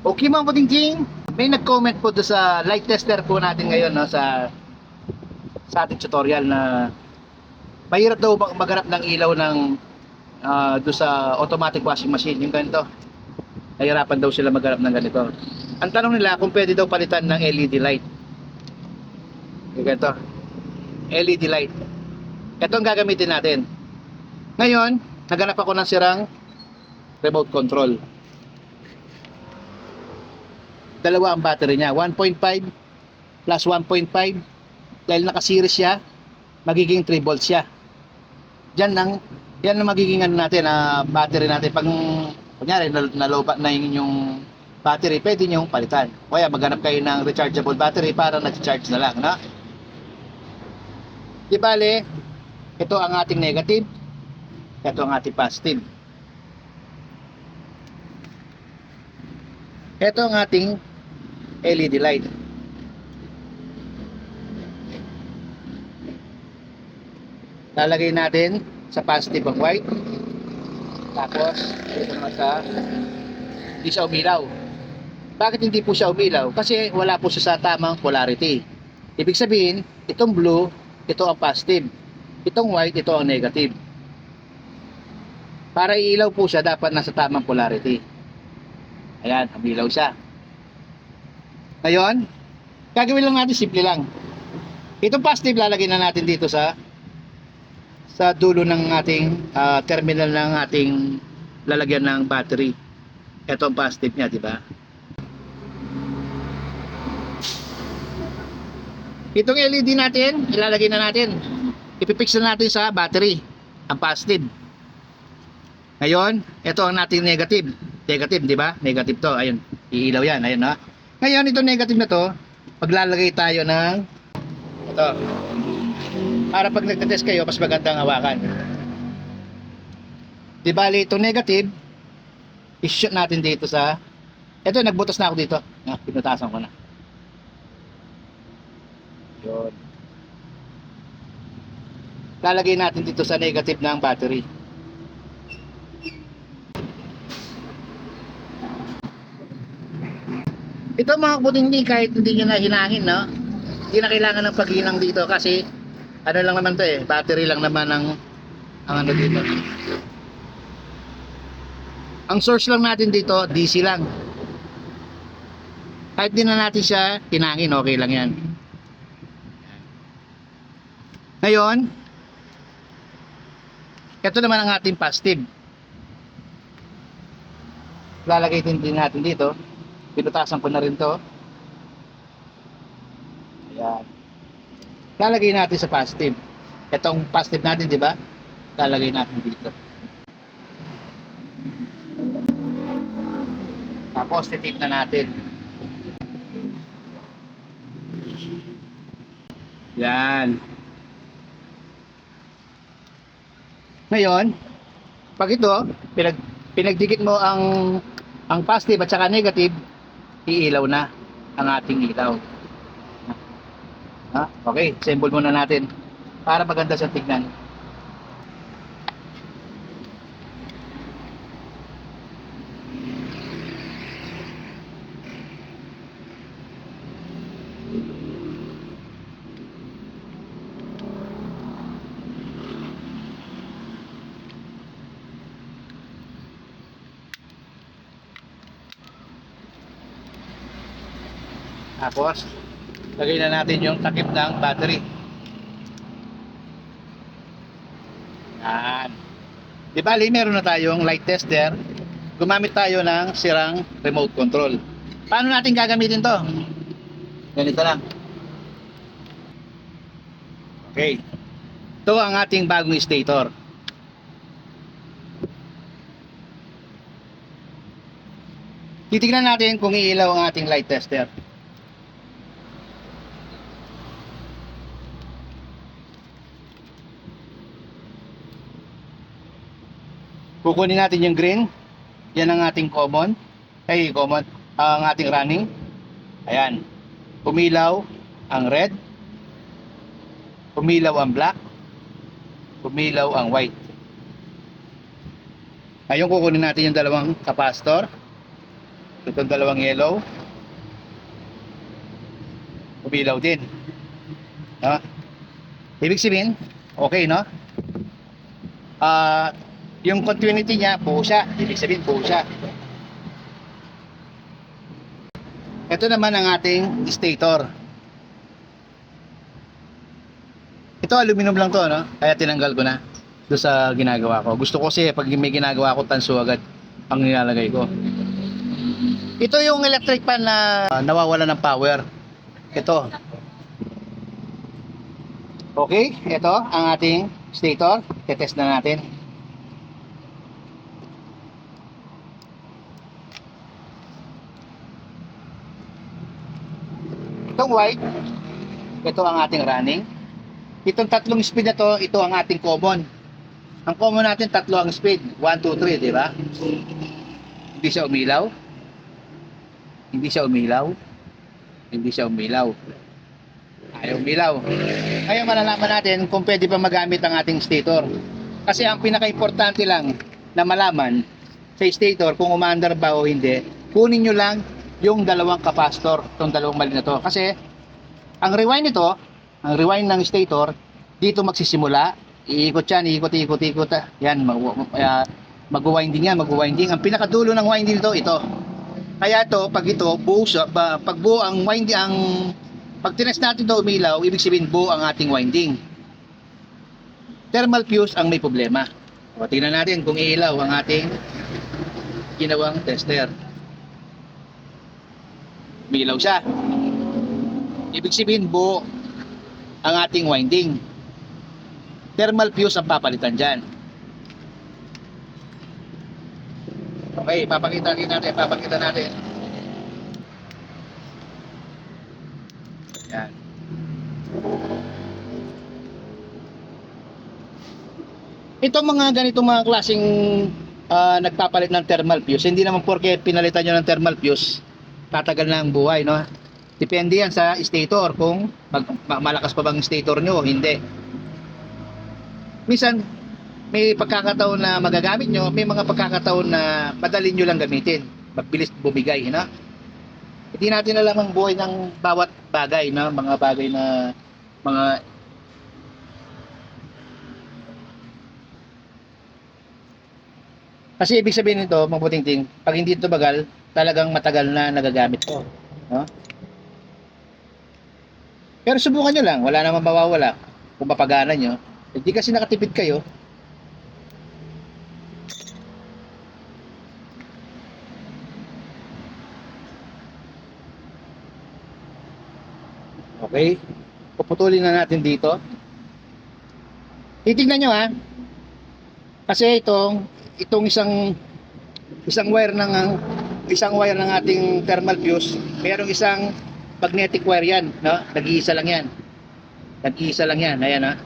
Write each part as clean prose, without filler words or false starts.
Okay mga puting-ting, may nag-comment po doon sa light tester po natin ngayon, no, sa ating tutorial na mahirap daw maghanap ng ilaw ng doon sa automatic washing machine, yung ganito. Nahirapan daw sila maghanap ng ganito. Ang tanong nila kung pwede daw palitan ng LED light. Yung ganito, LED light. Ito ang gagamitin natin. Ngayon, naghanap ako ng sirang remote control. Dalawa ang battery niya, 1.5 plus 1.5. Dahil naka-series siya, magiging 3 volts siya. Yan ang magiging ano natin, battery natin. Pag kunyari nalobat na yung battery, pwede nyo palitan. O kaya maghanap kayo ng rechargeable battery para nag-charge na lang, no? Di bale, ito ang ating negative, ito ang ating positive. Ito ang ating LED light. Lalagay natin sa positive ang white. Tapos, ito naman sa hindi siya umilaw. Bakit hindi po siya umilaw? Kasi wala po siya sa tamang polarity. Ibig sabihin, itong blue, ito ang positive. Itong white, ito ang negative. Para iilaw po siya, dapat nasa tamang polarity. Ayan, umilaw siya. Ngayon, gagawin lang natin, simple lang. Itong positive lalagay na natin dito sa dulo ng ating terminal ng ating lalagyan ng battery. Ito ang positive niya, di ba? Itong LED natin, ilalagay na natin. Ipipix na natin sa battery, ang positive. Ngayon, ito ang ating negative. Negative, di ba? Negative to. Ayun, iilaw yan. Ayun, ha? Ngayon, itong negative na to, maglalagay tayo ng ito. Para pag nagtetest kayo, mas magandang hawakan. Di bali, itong negative, i-shoot natin dito sa ito, nagbutas na ako dito. Pinutasan ko na. Yun. Lalagay natin dito sa negative ng battery. Ito mga puting hindi, kahit hindi nyo na hinangin, no? Hindi na kailangan ng paghinang dito kasi ano lang naman to battery lang naman ang ano dito. Ang source lang natin dito, DC lang. Kahit di na natin siya hinangin, okay lang yan. Ngayon, ito naman ang ating positive. Lalagay din natin dito. Pinutasan ko na rin to. Ayan. Lalagay natin sa positive. Itong positive natin, di ba? Lalagay natin dito. Tapos titip na natin. Yan. Ngayon, pag ito, pinagdikit mo ang positive at saka negative, iilaw na ang ating ilaw. Okay, symbol muna natin para maganda sa tignan. Tapos, lagay na natin yung takip ng battery. Yan. Di bali, meron na tayong light tester. Gumamit tayo ng sirang remote control. Paano natin gagamitin to? Ganito lang. Okay. Ito ang ating bagong stator. Titignan natin kung iilaw ang ating light tester. Kukunin natin yung green. Yan ang ating common. Ang ating running. Ayan. Pumilaw ang red. Pumilaw ang black. Pumilaw ang white. Ngayon kukunin natin yung dalawang capacitor. Itong dalawang yellow, umilaw din. No? Ibig sabihin, okay, no? Yung continuity niya, buo siya. Ibig sabihin, buo siya. Ito naman ang ating stator. Ito aluminum lang to, no? Kaya tinanggal ko na doon sa ginagawa ko. Gusto ko kasi pag may ginagawa ko, tanso agad ang nilalagay ko. Ito yung electric fan na nawawala ng power. Ito. Okay, ito ang ating stator. Tetest na natin. Itong white, ito ang ating running. Itong tatlong speed na to, ito ang ating common. Ang common natin, tatlo ang speed. 1, 2, 3, di ba? Hindi siya umilaw. Hindi siya umilaw. Hindi siya umilaw. Ayaw umilaw. Ngayon malalaman natin kung pwede pa magamit ang ating stator. Kasi ang pinaka-importante lang na malaman sa stator kung umaandar ba o hindi, kunin nyo lang yung dalawang capacitor, itong dalawang mali na to. Kasi ang rewind nito, ang rewind ng stator, dito magsisimula, iikot yan, ikot. Yan, mag-winding yan, mag-winding. Ang pinakadulo ng winding nito, ito. Kaya ito, pag ito, buo siya, pag buo ang winding, pag tinest natin ito umilaw, ibig sabihin buo ang ating winding. Thermal fuse ang may problema. O, tingnan natin kung iilaw ang ating ginawang tester. Umilaw siya. Ibig sabihin buo ang ating winding. Thermal fuse ang papalitan dyan. Okay, papakita natin. Yan. Ito mga ganitong mga klaseng nagpapalit ng thermal fuse, hindi naman porke pinalitan nyo ng thermal fuse, tatagal na ang buhay, no? Depende yan sa stator, kung malakas pa bang stator nyo o hindi. Minsan, may pagkakataon na magagamit nyo, may mga pagkakataon na madali nyo lang gamitin, mabilis bumigay, no? Hindi natin alam ang buhay ng bawat bagay, no? Mga bagay na kasi ibig sabihin nito, mabuting ting, pag hindi ito bagal, talagang matagal na nagagamit ko, no? Pero subukan nyo lang, wala namang mawawala kung mapagana nyo. Hindi kasi nakatipid kayo. Okay, puputulin na natin dito. Titignan nyo, ha, kasi itong isang wire ng ating thermal fuse, mayroong isang magnetic wire yan, no? Nag-iisa lang yan. Ayan, ha.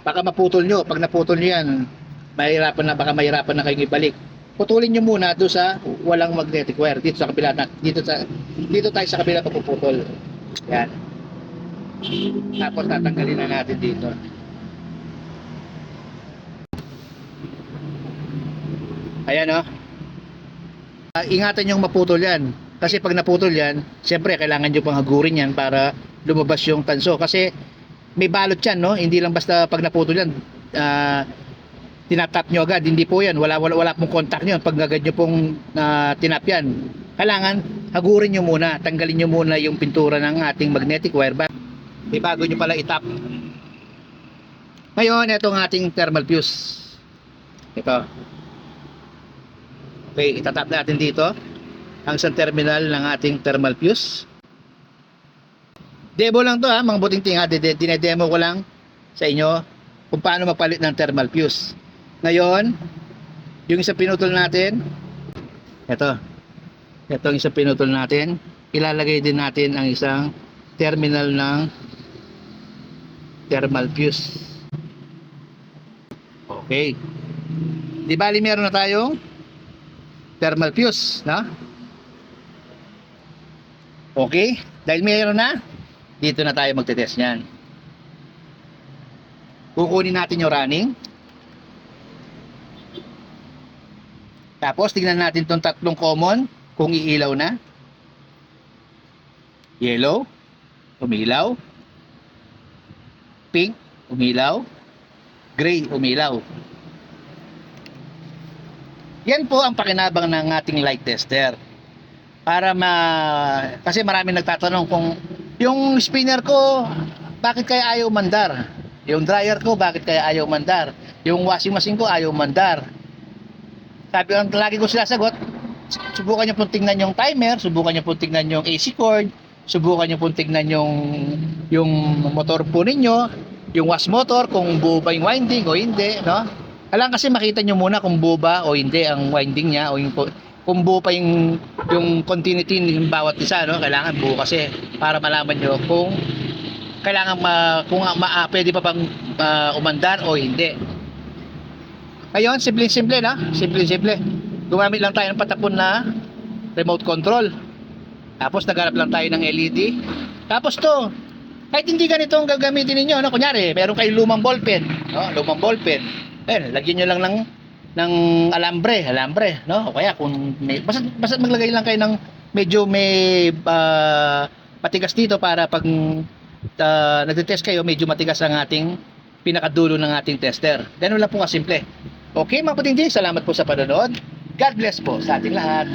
Baka maputol nyo. Pag naputol nyo yan, baka mahirapan na kayong ibalik. Putulin nyo muna doon sa walang magnetic wire. Dito sa kabila dito tayo sa kabila papuputol. Yan. Tapos tatanggalin na natin dito. Ayan, oh. Ingatan yung maputol yan. Kasi pag naputol yan, siyempre kailangan nyo pang hagurin yan para lumabas yung tanso. Kasi may balot yan, no? Hindi lang basta pag naputol yan, tinatap nyo agad. Hindi po yan. Wala pong contact nyo. Pag agad nyo pong tinap yan, kailangan hagurin nyo muna. Tanggalin nyo muna yung pintura ng ating magnetic wire bago nyo pala itap. Ngayon, itong ating thermal fuse. Ito. Okay, itatap natin dito ang isang terminal ng ating thermal fuse. Demo lang to, ha, mga buting ting, ha. Dinedemo ko lang sa inyo kung paano magpalit ng thermal fuse. Ngayon, yung isang pinutol natin, ito ang isang pinutol natin, ilalagay din natin ang isang terminal ng thermal fuse. Okay, di bali meron na tayong thermal fuse, no? Okay, dahil mayroon na, dito na tayo magte-test niyan. Kukunin natin yung running. Tapos tingnan natin tong tatlong common kung iilaw na. Yellow, umilaw. Pink, umilaw. Gray, umilaw. Yan po ang pakinabang ng ating light tester. Kasi maraming nagtatanong kung yung spinner ko, bakit kaya ayaw mandar? Yung dryer ko, bakit kaya ayaw mandar? Yung washing machine ko, ayaw mandar. Sabi ko, lagi ko sinasagot, subukan nyo pong tingnan yung timer, subukan nyo pong tingnan yung AC cord, subukan nyo pong tingnan yung motor po ninyo, yung wash motor, kung buo ba yung winding o hindi, no? Kailangan kasi makita nyo muna kung buo ba o hindi ang winding niya, o kung buo pa yung continuity ng bawat isa, no? Kailangan buo kasi para malaman nyo kung kailangan pwede pa bang umandar o hindi. Ngayon, simple-simple na. Simple-simple. Gumamit lang tayo ng patapon na remote control. Tapos naghanap lang tayo ng LED. Tapos to, kahit hindi ganito ang gagamitin ninyo, no? Kunyari, meron kayong lumang ballpen, no? Lumang ballpen. Lagyan nyo lang ng alambre, no? O kaya kung basta maglagay lang kayo ng medyo may matigas dito para pag nagte-test kayo, medyo matigas ang ating pinakadulo ng ating tester. Ganun lang po kasimple. Okay mga puting, salamat po sa panonood. God bless po sa ating lahat.